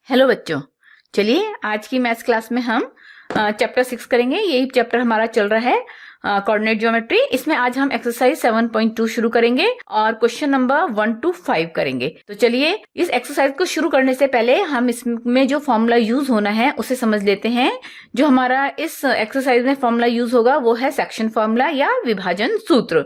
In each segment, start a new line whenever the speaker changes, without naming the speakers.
Hello बच्चों, चलिए आज की मैथ्स क्लास में हम चैप्टर 6 करेंगे। यही चैप्टर हमारा चल रहा है कोऑर्डिनेट ज्योमेट्री। इसमें आज हम एक्सरसाइज 7.2 शुरू करेंगे और क्वेश्चन नंबर 1 to 5 करेंगे। तो चलिए इस एक्सरसाइज को शुरू करने से पहले हम इसमें जो फॉर्मूला यूज होना है उसे समझ लेते हैं। जो हमारा इस एक्सरसाइज में फॉर्मूला यूज होगा वो है सेक्शन फॉर्मूला या विभाजन सूत्र।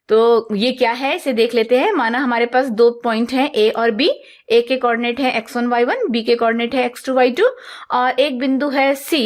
तो ये क्या है इसे देख लेते हैं। माना हमारे पास दो पॉइंट हैं ए और बी। ए के कोऑर्डिनेट है x1 y1, बी के कोऑर्डिनेट है x2 y2 और एक बिंदु है C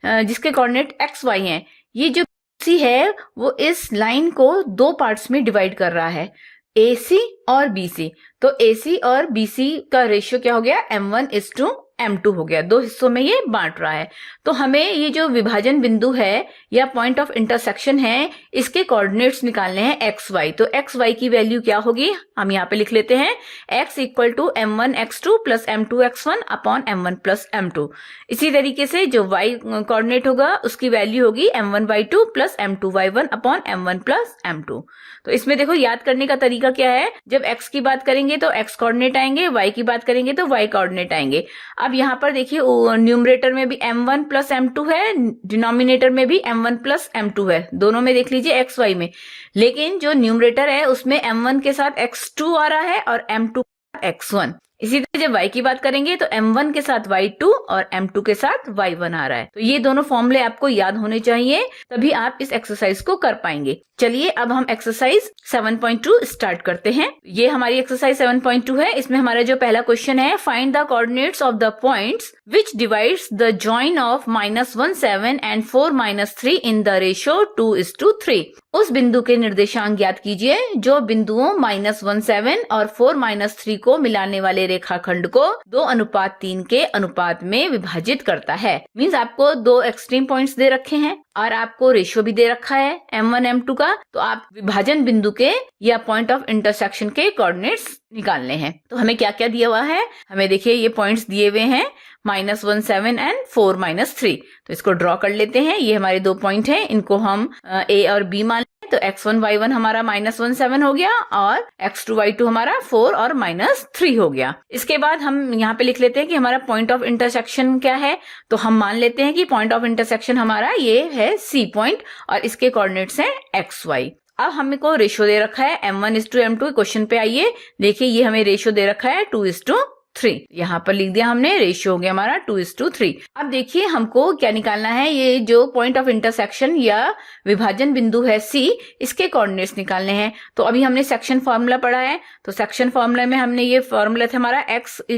जिसके कोऑर्डिनेट xy हैं। ये जो C है वो इस लाइन को दो पार्ट्स में डिवाइड कर रहा है, AC और BC। तो AC और BC का रेशियो क्या हो गया, m1:m2 हो गया। दो हिस्सों में ये बांट रहा है। तो हमें ये जो विभाजन बिंदु है या पॉइंट ऑफ इंटरसेक्शन है इसके कोऑर्डिनेट्स निकालने हैं xy। तो xy की वैल्यू क्या होगी, हम यहाँ पे लिख लेते हैं x = m1x2 + m2x1 upon m1 + m2। इसी तरीके से जो y कोऑर्डिनेट होगा उसकी वैल्यू होगी m1y2 + m2y1 upon m1 + m2। तो इसमें देखो याद करने का तरीका क्या है, जब x की बात करेंगे तो x कोऑर्डिनेट आएंगे, y की बात करेंगे तो y कोऑर्डिनेट आएंगे। अब यहाँ पर देखिए न्यूमरेटर में भी m1 + m2 है, डिनोमिनेटर में भी m1 + m2 है, दोनों में देख लीजिए x y में। लेकिन जो न्यूमरेटर है उसमें m1 के साथ x2 आ रहा है और m2 x1। इसी तरह जब y की बात करेंगे तो m1 के साथ y2 और m2 के साथ y1 आ रहा है। तो ये दोनों फॉर्मूले आपको याद होने चाहिए, तभी आप इस एक्सरसाइज को कर पाएंगे। चलिए अब हम एक्सरसाइज 7.2 स्टार्ट करते हैं। ये हमारी एक्सरसाइज 7.2 है। इसमें हमारा जो पहला क्वेश्चन है, find the coordinates of the points which divides the join of -17 and 4-3 in the ratio 2:3। उस बिंदु के निर्देशांक ज्ञात कीजिए जो बिंदुओं -17 और 4-3 को मिलाने वाले रेखाखंड को 2:3 के अनुपात में विभाजित करता है। मींस आपको दो एक्सट्रीम पॉइंट्स दे रखे हैं और आपको रेशियो भी दे रखा है m1 m2 का। तो आप विभाजन बिंदु के या पॉइंट ऑफ इंटरसेक्शन के कोऑर्डिनेट्स निकालने हैं। तो हमें क्या क्या दिया हुआ है, हमें देखिए ये पॉइंट्स दिए हुए हैं -17 एंड 4-3। तो इसको ड्रॉ कर लेते हैं। ये हमारे दो पॉइंट हैं, इनको हम A और B मान लें। तो x1 y1 हमारा -17 हो गया और x2 y2 हमारा 4 और -3 हो गया। इसके बाद हम यहाँ पे लिख लेते हैं कि हमारा पॉइंट ऑफ इंटरसेक्शन क्या है। तो हम मान लेते हैं कि पॉइंट ऑफ इंटरसेक्शन हमारा ये है C पॉइंट और इसके कोऑर्डिनेट्स हैं xy। अब हमको रेशियो दे रखा है m1:m2। क्वेश्चन पे आइए, देखिए ये हमें रेशियो दे रखा है 2:3। यहाँ पर लिख दिया हमने, रेशियो हो गया हमारा 2:3। अब देखिए हमको क्या निकालना है, ये जो पॉइंट ऑफ इंटरसेक्शन या विभाजन बिंदु है C, इसके कोऑर्डिनेट्स निकालने हैं। तो अभी हमने सेक्शन फॉर्मूला पढ़ा है। तो सेक्शन फॉर्मूला में हमने ये फॉर्मूला था हमारा x =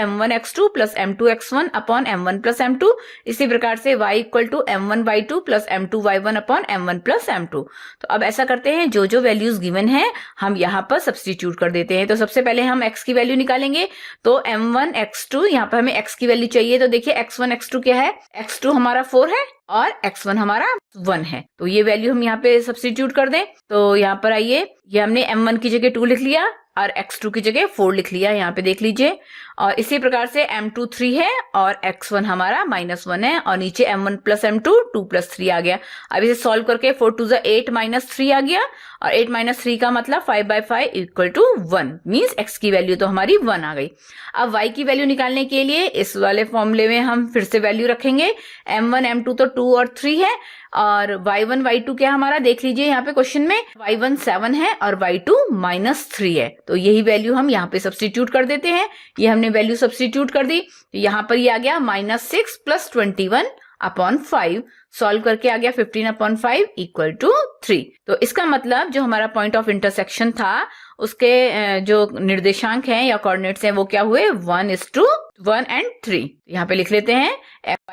m1x2 + m2x1 upon m1 + m2। इसी प्रकार से y = m1y2 + m2y1 upon m1 + m2। तो अब ऐसा करते हैं, जो जो वैल्यूज गिवन है हम यहाँ पर सब्स्टिट्यूट कर देते हैं। तो सबसे पहले हम x की वैल्यू निकालेंगे। तो m1 x2, यहाँ पर हमें x की वैल्यू चाहिए। तो देखिए x1 x2 क्या है, x2 हमारा 4 है और x1 हमारा 1 है। तो ये वैल्यू हम यहाँ पे सब्स्टिट्यूट कर दें। तो यहाँ पर आइए, ये हमने m1 की जगह 2 लिख लिया और x2 की जगह 4 लिख लिया, यहाँ पे देख लीजिए। और इसी प्रकार से m2 3 है और x1 हमारा -1 है और नीचे m1 + m2 2 + 3 आ गया। अब इसे सॉल्व करके 4 2 8 -3 आ गया और 8 - 3 का मतलब 5/5 = 1। मींस x की वैल्यू तो हमारी 1 आ गई। अब y की वैल्यू निकालने के लिए इस वाले फॉर्मूले में हम फिर से वैल्यू रखेंगे। m1 m2 तो 2 और 3 है और y1 y2 क्या हमारा, देख लीजिए यहाँ पे क्वेश्चन में y1 7 है और y2 -3 है। तो यही वैल्यू हम यहाँ पे सब्स्टिट्यूट कर देते हैं। ये हमने वैल्यू सब्स्टिट्यूट कर दी। यहाँ पर ये आ गया -6 + 21 अपॉन 5। सॉल्व करके आ गया 15/5 = 3। तो इसका मतलब जो हमारा पॉइंट ऑफ इंटरसेक्शन था उसके जो निर्देशांक हैं या कोऑर्डिनेट्स हैं वो क्या हुए, 1:1 एंड 3। यहाँ पे लिख लेते हैं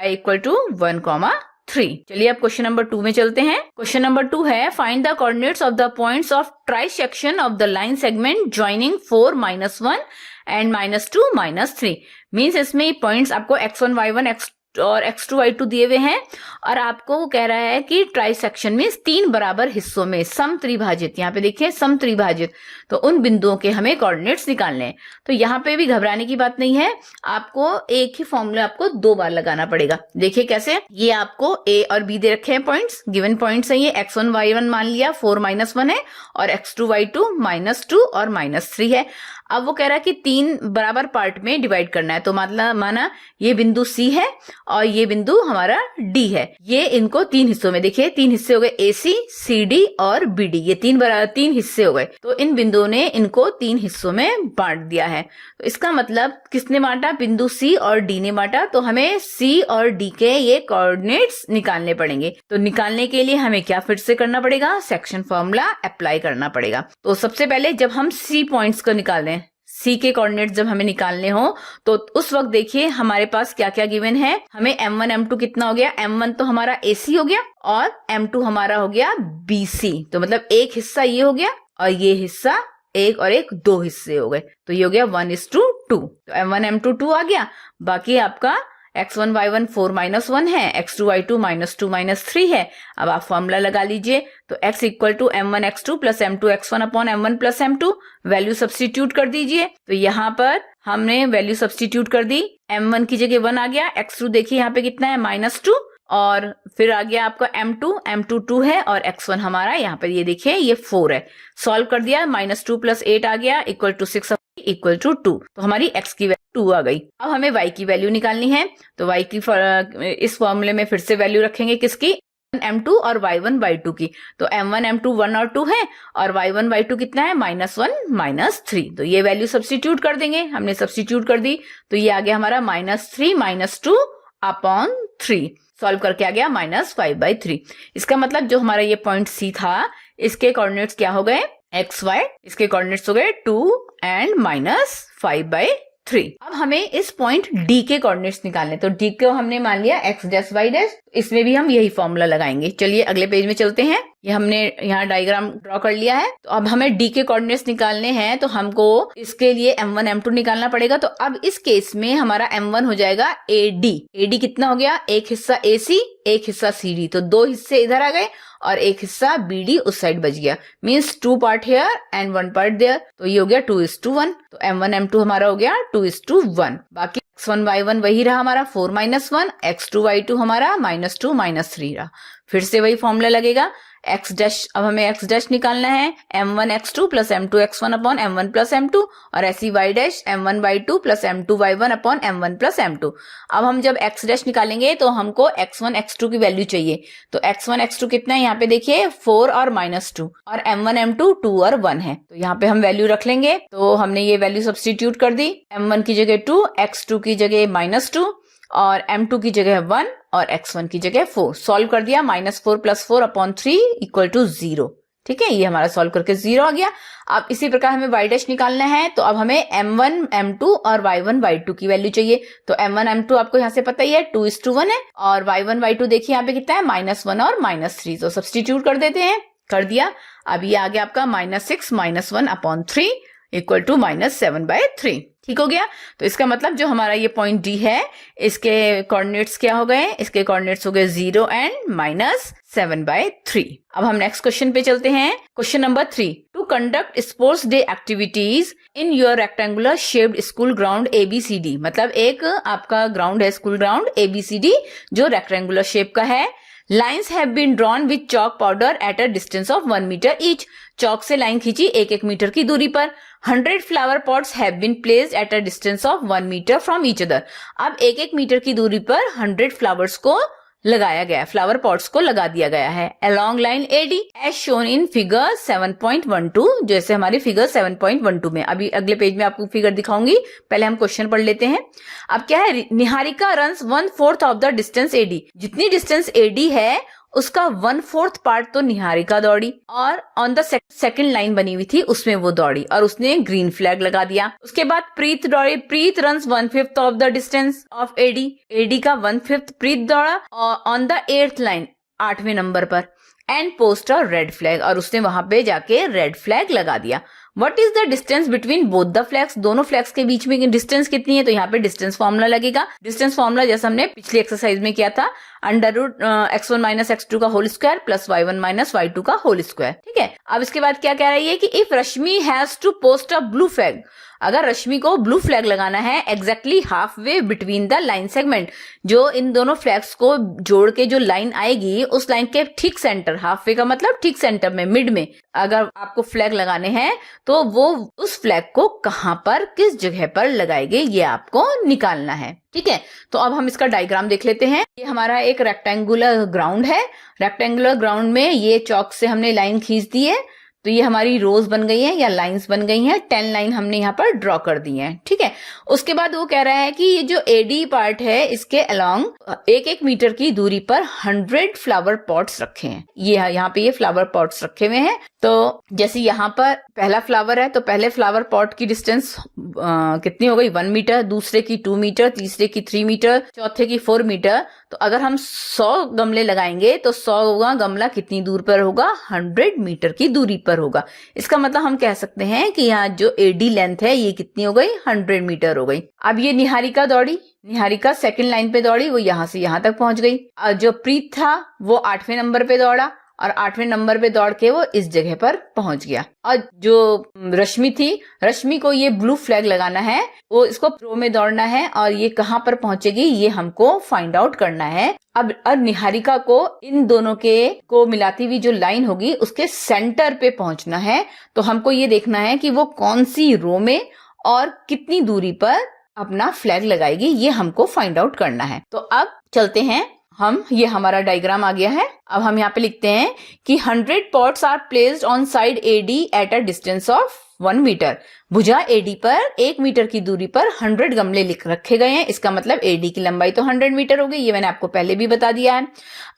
y = 1,3। चलिए अब क्वेश्चन नंबर 2 में चलते हैं। क्वेश्चन नंबर 2 है, find the coordinates of the points of trisection of the line segment joining 4-1 and -2 -3। Means इसमें पॉइंट्स आपको x1 y1 और x2 y2 दिए हुए हैं और आपको वो कह रहा है कि ट्राइसेक्शन में 3 बराबर हिस्सों में समत्रिभाजित, यहाँ पे देखिए समत्रिभाजित, तो उन बिंदुओं के हमें कोऑर्डिनेट्स निकालने हैं। तो यहाँ पे भी घबराने की बात नहीं है, आपको एक ही फॉर्मूला आपको 2 बार लगाना पड़ेगा। देखिए कैसे, ये आपको A और B दे रखे हैं पॉइंट्स, गिवन पॉइंट्स हैं ये। x1 y1 मान लिया 4 - 1 है और x2 y2 -2 और -3 है। अब वो कह रहा है कि 3 बराबर पार्ट में डिवाइड करना है। तो मतलब माना ये बिंदु C है और ये बिंदु हमारा D है, ये इनको 3 हिस्सों में, देखिए 3 हिस्से हो गए, AC, CD और BD, ये 3 हिस्से हो गए। तो इन बिंदुओं ने इनको 3 हिस्सों में बांट दिया है। तो इसका मतलब किसने बांटा? बिंदु C और D ने बांटा। तो हमें C और D के ये कोऑर्डिनेट्स निकालने पड़ेंगे। तो निकालने के लिए हमें क्या फिर से करना पड़ेगा? सेक्शन फॉर्मूला अप्लाई करना पड़ेगा। तो सबसे पहले जब हम C पॉइंट्स को निकालें, C के कोऑर्डिनेट्स जब हमें निकालने हो तो उस वक्त देखिए हमारे पास क्या क्या गिवन है। हमें M1 M2 कितना हो गया? M1 तो हमारा AC हो गया और M2 हमारा हो गया BC। तो मतलब एक हिस्सा ये हो गया और ये हिस्सा एक और एक 2 हिस्से हो गए। तो ये हो गया 1:2। तो M1 M2 2 आ गया। बाकी आपका x1 y1 4 - 1 है, x2 y2 -2 - 3 है। अब आप फॉर्मूला लगा लीजिए। तो x equal to M1 x2 plus M2 x1 upon M1 plus M2, value substitute कर दीजिए। तो यहाँ पर हमने वैल्यू सब्स्टिट्यूट कर दी। M1 की जगह 1 आ गया, x2 देखिए यहाँ पे कितना है -2, और फिर आ गया आपका M2 2 है और x1 हमारा यहाँ पर ये देखिए ये 4 है। सॉल्व कर दिया, -2 + 8 आ गया इक्वल टू 6 इक्वल टू 2। तो हमारी x की वैल्यू 2 आ गई। अब हमें y की वैल्यू निकालनी है। तो y की इस फॉर्मूले में फिर से वैल्यू रखेंगे किसकी? M2 और y1 y2 की। तो M1 M2 1 और 2 है और y1 y2 कितना है? -1 -3। तो ये वैल्यू सब्स्टिट्यूट कर देंगे। हमने सब्स्टिट्यूट कर दी तो ये आ गया हमारा -3 - 2 अपॉन 3। सॉल्व करके आ गया -5/3। इसका मतलब जो हमारा ये पॉइंट C था, इसके कोऑर्डिनेट्स क्या हो गए? x y, इसके कोऑर्डिनेट्स हो गए 2 एंड -5/3। अब हमें इस पॉइंट D के कोऑर्डिनेट्स निकालने। तो D को हमने मान लिया x' y', इसमें भी हम यही फॉर्मूला लगाएंगे। चलिए अगले पेज में चलते हैं। ये हमने यहाँ डायग्राम ड्रॉ कर लिया है। तो अब हमें D के कोऑर्डिनेट्स निकालने हैं, तो हमको इसके लिए M1 M2 निकालना पड़ेगा। तो अब इस केस में हमारा M1 हो जाएगा AD कितना हो गया? एक हिस्सा AC, एक हिस्सा CD, तो 2 हिस्से इधर आ गए और एक हिस्सा BD उस साइड बच गया। Means 2 part here and 1 part there. तो ये हो गया 2:1। तो M1 M2 हमारा हो गया 2:1। बाकी x1 y1 वही रहा हमारा 4 - 1, x2 y2 हमारा -2 - 3 रहा। फिर से वही फॉर्मूला लगेगा x'। अब हमें x' निकालना है, M1 x2 plus M2 x1 upon M1 plus M2, और ऐसी y' M1 y2 plus M2 y1 upon M1 plus M2। अब हम जब x' निकालेंगे तो हमको x1 x2 की वैल्यू चाहिए। तो x1 x2 कितना है? यहाँ पे देखिए 4 और -2, और M1 M2 2 और 1 है। तो यहाँ पे हम वैल्यू रख लेंगे। तो हमने ये वैल्यू सब्स्टिट्यूट कर दी। M1 की जगह 2, x2 की जगह -2 और M2 की जगह 1 और x1 की जगह 4। सॉल्व कर दिया, -4 + 4 अपॉन 3 इक्वल टू 0। ठीक है, ये हमारा सॉल्व करके 0 आ गया। अब इसी प्रकार हमें y' निकालना है। तो अब हमें M1 M2 और y1 y2 की वैल्यू चाहिए। तो M1 M2 आपको यहाँ से पता ही है 2:1 है, और y1 y2 देखिए यहाँ पे कितना है? -1 और -3। तो सब्स्टिट्यूट कर देते हैं। कर दिया। अब ये आ गया आपका -6 - 1 अपॉन 3 इक्वल टू -7/3। ठीक हो गया। तो इसका मतलब जो हमारा ये पॉइंट D है, इसके कोऑर्डिनेट्स क्या हो गए? इसके कोऑर्डिनेट्स हो गए 0 एंड -7/3। अब हम नेक्स्ट क्वेश्चन पे चलते हैं। Question number 3, to conduct sports day activities in your rectangular shaped school ground ABCD। मतलब एक आपका ग्राउंड है, स्कूल ग्राउंड ABCD, जो रेक्टेंगुलर शेप का है। Lines have been drawn with chalk powder at a distance of 1 meter each. चौक से line खींची 1-1 metre की दूरी पर। 100 flower pots have been placed at a distance of 1 meter from each other. अब 1-1 metre की दूरी पर 100 फ्लावर्स को लगाया गया, फ्लावर पॉट्स को लगा दिया गया है along line AD as shown in figure 7.12। जैसे हमारी फिगर 7.12 में, अभी अगले पेज में आपको फिगर दिखाऊंगी, पहले हम क्वेश्चन पढ़ लेते हैं। अब क्या है? Niharika runs 1/4 of the distance AD। जितनी डिस्टेंस AD है उसका 1/4 पार्ट तो निहारिका दौड़ी, और ऑन द सेकंड लाइन बनी हुई थी उसमें वो दौड़ी और उसने ग्रीन फ्लैग लगा दिया। उसके बाद प्रीत दौड़ी। Preet runs 1/5 of the distance of AD का 1/5 प्रीत दौड़ा ऑन द 8th लाइन, 8वें नंबर पर, and post a red flag, और उसने वहां पे जाके रेड फ्लैग लगा दिया। What is the distance between both the flags? दोनों फ्लैग्स के बीच में डिस्टेंस कितनी है? तो यहाँ पे डिस्टेंस फॉर्मूला लगेगा। डिस्टेंस फॉर्मूला जैसा हमने पिछली एक्सरसाइज में किया था, √x1 - x2 का whole square plus y1 - y2 का होल स्क्वायर। ठीक है। अब इसके बाद क्या कह रही है कि if Rashmi has to post a blue flag, अगर रश्मि को ब्लू फ्लैग लगाना है exactly half way between the line segment, जो इन दोनों फ्लैग्स को जोड़ के जो लाइन आएगी उस लाइन के ठीक सेंटर, हाफ वे का मतलब ठीक सेंटर में, मिड में अगर आपको फ्लैग लगाने हैं तो वो उस फ्लैग को कहां पर, किस जगह पर लगाएंगे, ये आपको निकालना है। ठीक है, तो अब हम इसका डायग्राम देख लेते हैं। ये हमारा एक रेक्टेंगुलर ग्राउंड है। रेक्टेंगुलर ग्राउंड में ये चौक से हमने लाइन खींच दी है, तो ये हमारी रोज बन गई है या लाइंस बन गई हैं। 10 लाइन हमने यहाँ पर ड्रॉ कर दी हैं। ठीक है, उसके बाद वो कह रहा है कि ये जो एडी पार्ट है इसके अलोंग 1-1 मीटर की दूरी पर 100 फ्लावर पॉट्स रखे हैं। ये यहाँ पे ये फ्लावर पॉट्स रखे हुए हैं। तो जैसे यहाँ पर पहला फ्लावर है तो पहले फ्लावर पॉट की डिस्टेंस कितनी हो गई, 1 मीटर, दूसरे की 2 मीटर, तीसरे की 3 मीटर, चौथे की 4 मीटर। तो अगर हम 100 गमले लगाएंगे तो 100 गमला कितनी दूर पर होगा, 100 मीटर की दूरी पर होगा। इसका मतलब हम कह सकते हैं कि यहाँ जो एडी लेंथ है ये कितनी हो गई, 100 मीटर हो गई। अब ये निहारिका दौड़ी, निहारिका सेकंड लाइन पे दौड़ी, वो यहाँ से यहाँ तक पहुंच गई। जो प्रीत था वो 8वें नंबर पे दौड़ा और 8वें नंबर पे दौड़ के वो इस जगह पर पहुंच गया। और जो रश्मि थी, रश्मि को ये ब्लू फ्लैग लगाना है, वो इसको रो में दौड़ना है और ये कहां पर पहुंचेगी ये हमको फाइंड आउट करना है। अब निहारिका को इन दोनों के को मिलाती हुई जो लाइन होगी उसके सेंटर पे पहुंचना है। तो हमको ये देखना है कि वो कौन सी रो में और कितनी दूरी पर अपना फ्लैग लगाएगी, ये हमको फाइंड आउट करना है। तो अब चलते हैं हम, ये हमारा डायग्राम आ गया है। अब हम यहाँ पे लिखते हैं कि 100 pots are placed on side AD at a distance of 1 metre. भुजा एडी पर 1 मीटर की दूरी पर 100 गमले लिख रखे गए हैं। इसका मतलब एडी की लंबाई तो 100 मीटर हो गई, ये मैंने आपको पहले भी बता दिया है।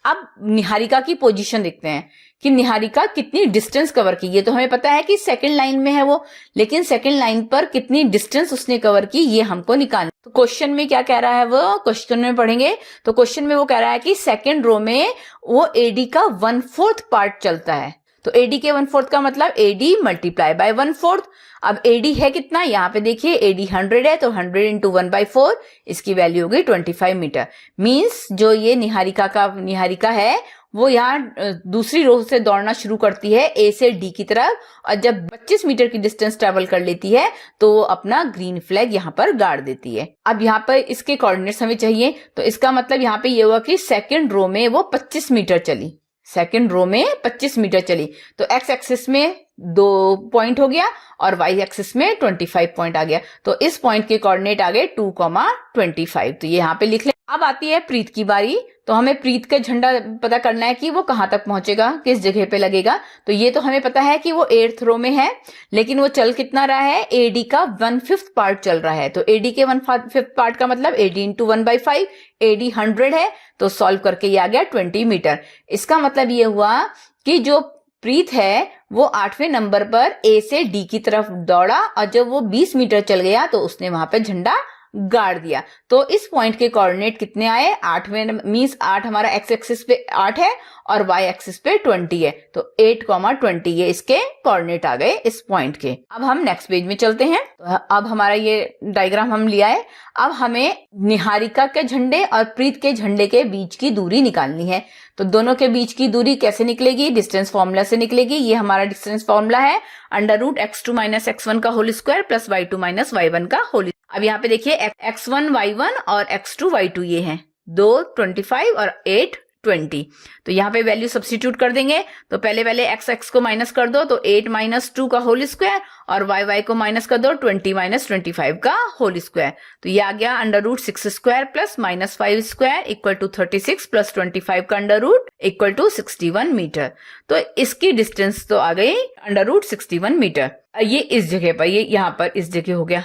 अब निहारिका की पोजीशन देखते हैं कि निहारिका कितनी डिस्टेंस कवर की। ये तो हमें पता है कि सेकंड लाइन में है वो, लेकिन सेकंड लाइन पर कितनी डिस्टेंस उसने कवर की ये हमको निकालना। तो क्वेश्चन में क्या कह रहा है, वो क्वेश्चन में पढ़ेंगे तो क्वेश्चन में वो कह रहा है कि सेकंड रो में वो एडी का 1/4 पार्ट चलता है। तो एडी के 1/4 का मतलब एडी मल्टीप्लाई बाय 1/4। अब एडी है कितना, यहाँ पे देखिए एडी 100 है तो 100 इंटू 1/4, इसकी वैल्यू होगी 25 मीटर। मीन्स जो ये निहारिका है वो यहाँ दूसरी रो से दौड़ना शुरू करती है ए से डी की तरफ, और जब 25 मीटर की डिस्टेंस ट्रेवल कर लेती है तो अपना ग्रीन फ्लैग यहाँ पर गाड़ देती है। अब यहाँ पर इसके कोऑर्डिनेट्स हमें चाहिए, तो इसका मतलब यहाँ पे ये हुआ कि सेकंड रो में वो 25 मीटर चली, सेकंड रो में 25 मीटर चली। तो एक्स एक्सिस में 2 पॉइंट हो गया और वाई एक्सिस में 25 पॉइंट आ गया। तो इस पॉइंट के कोऑर्डिनेट आ गए 2,25। तो ये यहाँ पे लिख ले। अब आती है प्रीत की बारी। तो हमें प्रीत का झंडा पता करना है कि वो कहां तक पहुंचेगा, किस जगह पे लगेगा। तो ये तो हमें पता है कि वो 8th रो में है, लेकिन वो चल कितना रहा है, एडी का 1/5 पार्ट चल रहा है। तो एडी के 1/5 पार्ट का मतलब एडी इंटू 1/5, एडी 100 है तो सॉल्व करके ये आ गया 20 मीटर। इसका मतलब ये हुआ कि जो प्रीत है वो 8वें नंबर पर ए से डी की तरफ दौड़ा और जब वो 20 मीटर चल गया तो उसने वहां पे झंडा गाड़ दिया। तो इस पॉइंट के कोऑर्डिनेट कितने आए, 8वें, मींस 8 हमारा एक्स एक्सिस पे 8 है और वाई एक्सिस पे 20 है। तो 8,20 ये इसके कोऑर्डिनेट आ गए इस पॉइंट के। अब हम नेक्स्ट पेज में चलते हैं। तो अब हमारा ये डायग्राम हम लिया है। अब हमें निहारिका के झंडे और प्रीत के झंडे के बीच की दूरी निकालनी है। तो दोनों के बीच की दूरी कैसे निकलेगी, डिस्टेंस फॉर्मूला से निकलेगी। ये हमारा डिस्टेंस फॉर्मूला है √x2 - x1 का whole square plus y2 - y1 का होल। अब यहाँ पे देखिए x1 y1 और x2 y2 ये हैं 2 25 और 8 20। तो यहाँ पे वैल्यू सब्स्टिट्यूट कर देंगे। तो पहले x को माइनस कर दो तो 8 - 2 का होल स्क्वायर और y को माइनस कर दो 20 - 25 का होल स्क्वायर। तो ये आ गया √6² प्लस -5² इक्वल टू 36 प्लस 25 का अंडर इक्वल टू 61 मीटर। तो इसकी डिस्टेंस तो आ गई √61 मीटर। ये इस जगह पर, ये यहाँ पर इस जगह हो गया,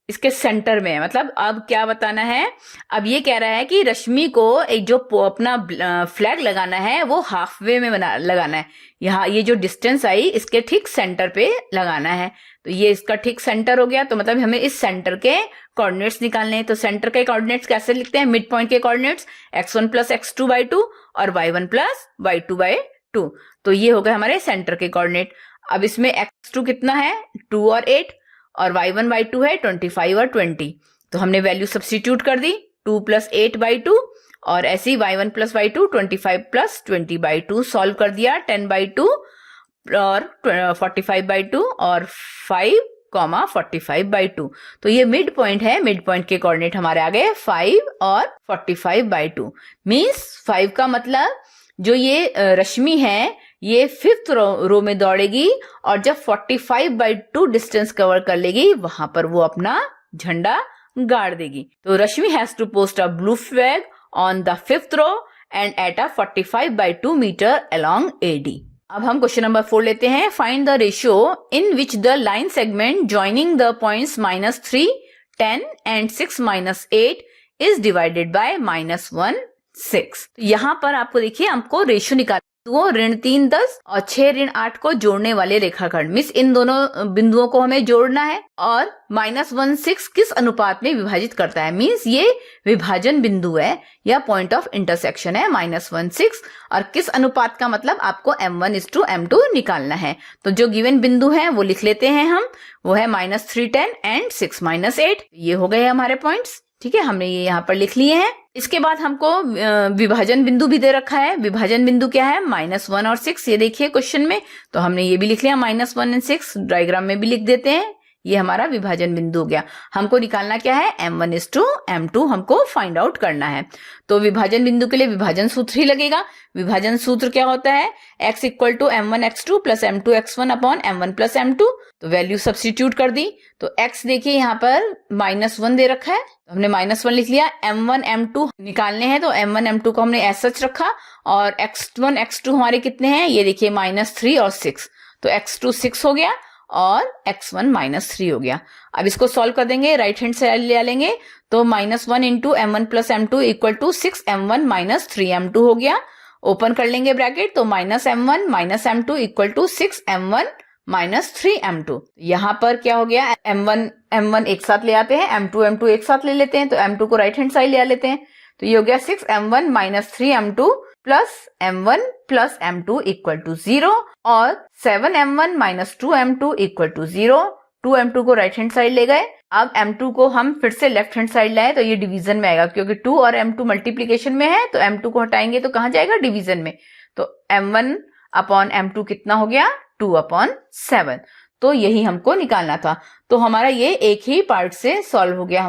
इसके सेंटर में। मतलब अब क्या बताना है, अब ये कह रहा है कि रश्मि को एक जो अपना फ्लैग लगाना है वो हाफ वे में लगाना है। यहाँ ये जो डिस्टेंस आई इसके ठीक सेंटर पे लगाना है। तो ये इसका ठीक सेंटर हो गया। तो मतलब हमें इस सेंटर के कोऑर्डिनेट्स निकालने हैं। तो सेंटर के कोऑर्डिनेट्स कैसे लिखते हैं, मिड पॉइंट के कोऑर्डिनेट्स x1 + x2/2 और y1 + y2/2। तो ये हो गए हमारे सेंटर के कोऑर्डिनेट। अब इसमें x2 कितना है, 2 और 8 और y1 y2 है 25 और 20। तो हमने वैल्यू सब्स्टिट्यूट कर दी 2 + 8/2 और ऐसे ही y1 + y2 25 + 20/2 सॉल्व कर दिया 10/2 और 45/2 और 5 45/2। तो ये मिड पॉइंट है, मिड पॉइंट के कोऑर्डिनेट हमारे आ गए 5 और 45/2। मीन्स 5 का मतलब जो ये रश्मि है ये 5th रो में दौड़ेगी और जब 45/2 डिस्टेंस कवर कर लेगी वहां पर वो अपना झंडा गाड़ देगी। तो Rashmi has to post a blue flag on the 5th row and at a 45/2 metre along AD। अब हम क्वेश्चन नंबर 4 लेते हैं। Find the ratio in which the line segment joining the points -3, 10 and 6 -8 is divided by -1, 6। यहाँ पर आपको देखिए हमको ratio निकाल, दो ऋण 3 10 और 6 ऋण 8 को जोड़ने वाले रेखाखंड, मिस इन दोनों बिंदुओं को हमें जोड़ना है। और -1 6 किस अनुपात में विभाजित करता है, मीन्स ये विभाजन बिंदु है या पॉइंट ऑफ इंटरसेक्शन है -1 6, और किस अनुपात का मतलब आपको M1:M2 निकालना है। तो जो गिवन बिंदु है वो लिख लेते हैं हम, वो है -3 10 एंड 6 -8। ये हो गए हमारे पॉइंट्स, ठीक है, हमने ये यहाँ पर लिख लिए हैं। इसके बाद हमको विभाजन बिंदु भी दे रखा है। विभाजन बिंदु क्या है, -1 और 6, ये देखिए क्वेश्चन में, तो हमने ये भी लिख लिया -1 और 6, डायग्राम में भी लिख देते हैं। ये हमारा विभाजन बिंदु हो गया। हमको निकालना क्या है, M1:M2 हमको फाइंड आउट करना है। तो विभाजन बिंदु के लिए विभाजन सूत्र ही लगेगा। विभाजन सूत्र क्या होता है, x = M1x2 + M2x1 / M1 + M2। तो वैल्यू सब्स्टिट्यूट कर दी। तो x देखिए यहाँ पर -1 दे रखा है, तो हमने -1 लिख लिया। M1 M2 निकालने हैं तो M1 M2 को हमने एज सच रखा, और x1 x2 हमारे कितने हैं, ये देखिए -3 और 6, तो x2 6 हो गया और x1 -3 हो गया। अब इसको सॉल्व कर देंगे, राइट हैंड साइड ले लेंगे, तो -1 × M1 + M2 = 6M1 - 3M2 हो गया। ओपन कर लेंगे ब्रैकेट, तो -M1 - M2 = 6M1 - 3M2। यहाँ पर क्या हो गया, M1 एक साथ ले आते हैं, M2 एक साथ ले लेते हैं, तो M2 को राइट हैंड साइड ले लेते हैं, तो ये हो गया 6M1 - 3M2 + M1 + M2 = 0 और 7M1 - 2M2 = 0। 2M2 को राइट हैंड साइड ले गए। अब M2 को हम फिर से लेफ्ट हैंड साइड लाए, तो ये डिवीजन में आएगा, क्योंकि 2 और M2 मल्टीप्लीकेशन में है, तो M2 को हटाएंगे तो कहाँ जाएगा, डिवीजन में। तो M1/M2 कितना हो गया, 2/7। तो यही हमको निकालना था। तो हमारा ये एक ही पार्ट से सॉल्व हो गया,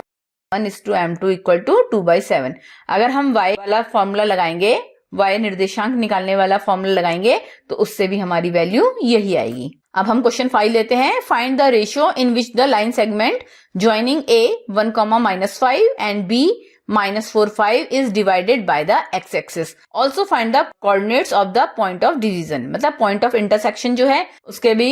1:M2 = 2/7। अगर हम y वाला फॉर्मूला लगाएंगे, y निर्देशांक निकालने वाला फॉर्मूला लगाएंगे, तो उससे भी हमारी वैल्यू यही आएगी। अब हम क्वेश्चन 5 लेते हैं। Find the ratio in which the line segment joining A 1, -5 and B -4 5 is divided by the x-axis. Also find the coordinates of the point of division. मतलब point of intersection जो है उसके भी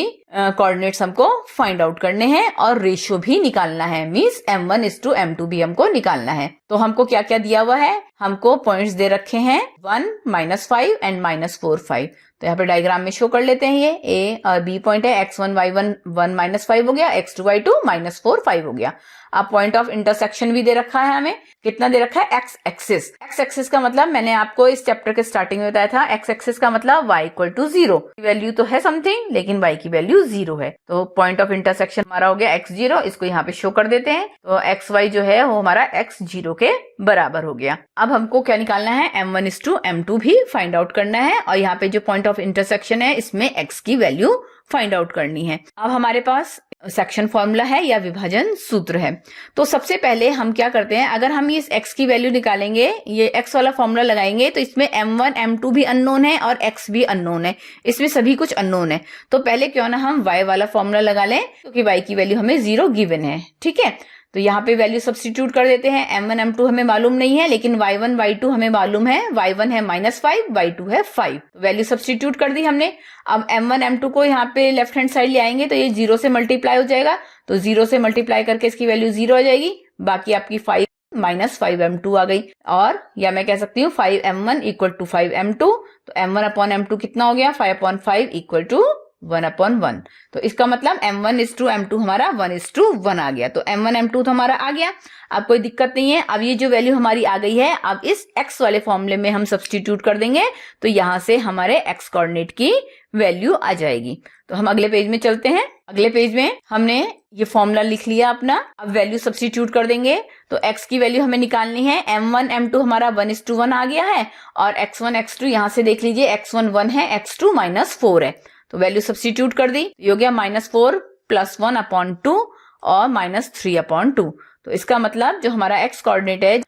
coordinates हमको find out करने हैं और ratio भी निकालना है, मीन्स M1:M2 भी हमको निकालना है। तो हमको क्या क्या दिया हुआ है, हमको पॉइंट्स दे रखे हैं 1 -5 एंड -4 5। तो यहाँ पे डायग्राम में शो कर लेते हैं। ये A और B पॉइंट है, x1 y1 1 -5 हो गया, x2 y2 -4 5 हो गया। अब पॉइंट ऑफ इंटरसेक्शन भी दे रखा है, हमें कितना दे रखा है, एक्स एक्सिस। एक्स एक्सिस का मतलब मैंने आपको इस चैप्टर के स्टार्टिंग में बताया था, एक्स एक्सिस का मतलब y = 0। वैल्यू तो है समथिंग, लेकिन y की वैल्यू 0 है। तो पॉइंट ऑफ इंटरसेक्शन हमारा हो गया x0, इसको यहाँ पे शो कर देते हैं। तो xy जो है वो हमारा x0 के बराबर हो गया। अब हमको क्या निकालना है, M1:M2 भी फाइंड आउट करना है, और यहाँ पे जो पॉइंट ऑफ इंटरसेक्शन है इसमें x की वैल्यू फाइंड आउट करनी है। अब हमारे पास सेक्शन फॉर्मूला है या विभाजन सूत्र है। तो सबसे पहले हम क्या करते हैं, अगर हम इस x की वैल्यू निकालेंगे, ये x वाला फॉर्मूला लगाएंगे, तो इसमें M1 M2 भी अननोन है और x भी अननोन है, इसमें सभी कुछ अननोन है। तो पहले क्यों ना हम y वाला फॉर्मूला लगा लें, क्योंकि y की वैल्यू हमें 0 गिवन है। ठीक है, तो यहाँ पे वैल्यू सब्स्टिट्यूट कर देते हैं। M1 M2 हमें मालूम नहीं है, लेकिन y1 y2 हमें मालूम है। y1 है -5, y2 है 5। वैल्यू सब्स्टिट्यूट कर दी हमने। अब M1 M2 को यहाँ पे लेफ्ट हैंड साइड ले आएंगे, तो ये 0 से मल्टीप्लाई हो जाएगा, तो 0 से मल्टीप्लाई करके इसकी वैल्यू 0 आ जाएगी। बाकी आपकी 5 -5M2 आ गई, और या मैं कह सकती हूँ 5M1 = 5M2। तो M1/M2 कितना हो गया, 5/5 = 1/1। तो इसका मतलब M1:M2 हमारा 1:1 आ गया। तो M1 M2 तो हमारा आ गया, अब कोई दिक्कत नहीं है। अब ये जो वैल्यू हमारी आ गई है, अब इस x वाले फॉर्मूले में हम सब्स्टिट्यूट कर देंगे, तो यहाँ से हमारे x कोऑर्डिनेट की वैल्यू आ जाएगी। तो हम अगले पेज में चलते हैं। अगले पेज में हमने ये फॉर्मूला लिख लिया अपना, अब वैल्यू सब्स्टिट्यूट कर देंगे। तो x की वैल्यू हमें निकालनी है। M1 M2 हमारा 1:1 आ गया है, और x1 x2 यहाँ से देख लीजिए, x1 1 है, x2 -4 है। तो वैल्यू सब्स्टिट्यूट कर दी, ये हो गया -4 +1/2 और -3/2। तो इसका मतलब जो हमारा x कोऑर्डिनेट है,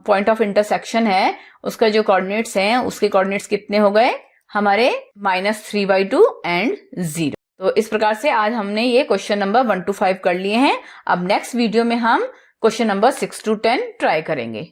पॉइंट ऑफ इंटरसेक्शन है, उसका जो कोऑर्डिनेट्स हैं उसके कोऑर्डिनेट्स कितने हो गए हमारे -3/2 एंड 0। तो इस प्रकार से आज हमने ये क्वेश्चन नंबर 1 to 5 कर लिए हैं। अब नेक्स्ट वीडियो में हम क्वेश्चन नंबर 6 to 10 ट्राई करेंगे।